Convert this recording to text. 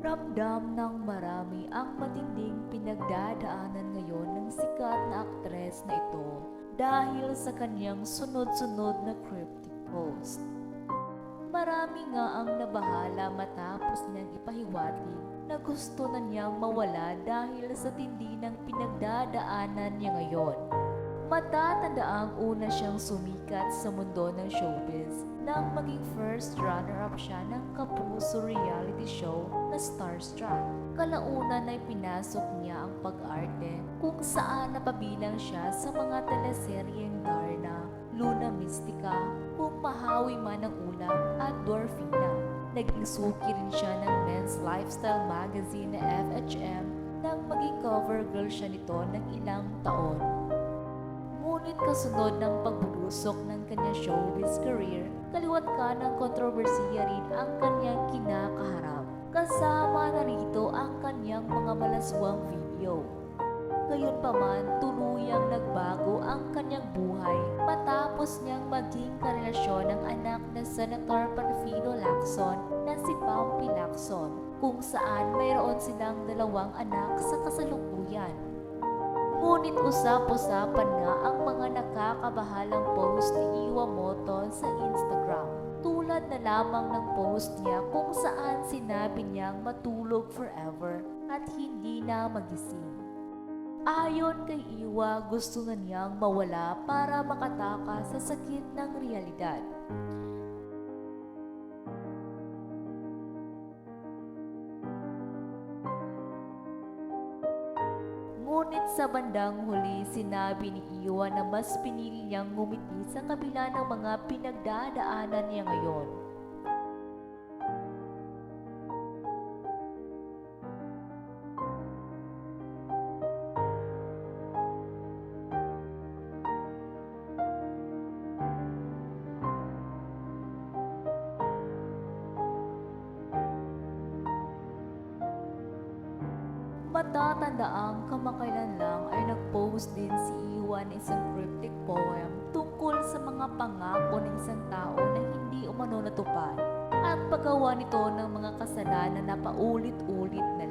Ramdam ng marami ang matinding pinagdadaanan ngayon ng sikat na aktres na ito dahil sa kanyang sunod-sunod na cryptic post. Marami nga ang nabahala matapos niyang ipahiwatig na gusto na niyang mawala dahil sa tindi ng pinagdadaanan niya ngayon. Matatandaang una siyang sumikat sa mundo ng showbiz nang maging first runner-up siya ng kapuso reality show na Starstruck. Kalaunan ay pinasok niya ang pag-arte kung saan napabilang siya sa mga teleseryeng Darna, Luna Mystica, Kung Mahawi Man ang Ulam at Dwarfina. Naging suki rin siya ng men's lifestyle magazine na FHM nang maging cover girl siya nito ng ilang taon. Ngunit kasunod ng pagbulusok ng kanyang showbiz career, kaliwat ka ng kontrobersiya rin ang kanyang kinakaharap. Kasama na rito ang kanyang mga malaswang video. Gayunpaman, tuluyang nagbago ang kanyang buhay matapos niyang maging karelasyon ng anak na Senator Panfilo Lacson na si Pampi Lacson, kung saan mayroon silang 2 anak sa kasalukuyan. Ngunit usap-usapan nga ang mga nakakabahalang post ni Iwamoto sa Instagram. Tulad na lamang ng post niya kung saan sinabi niyang matulog forever at hindi na magising. Ayon kay Iwa, gusto na niyang mawala para makatakas sa sakit ng realidad. Ngunit sa bandang huli, sinabi ni Iwa na mas pinili niyang ngumiti sa kabila ng mga pinagdadaanan niya ngayon. Matatandaang kamakailan lang ay nag-post din si Iwa ng isang cryptic poem tungkol sa mga pangako ng isang tao na hindi umano natupad at paggawa nito ng mga kasalanan na paulit-ulit na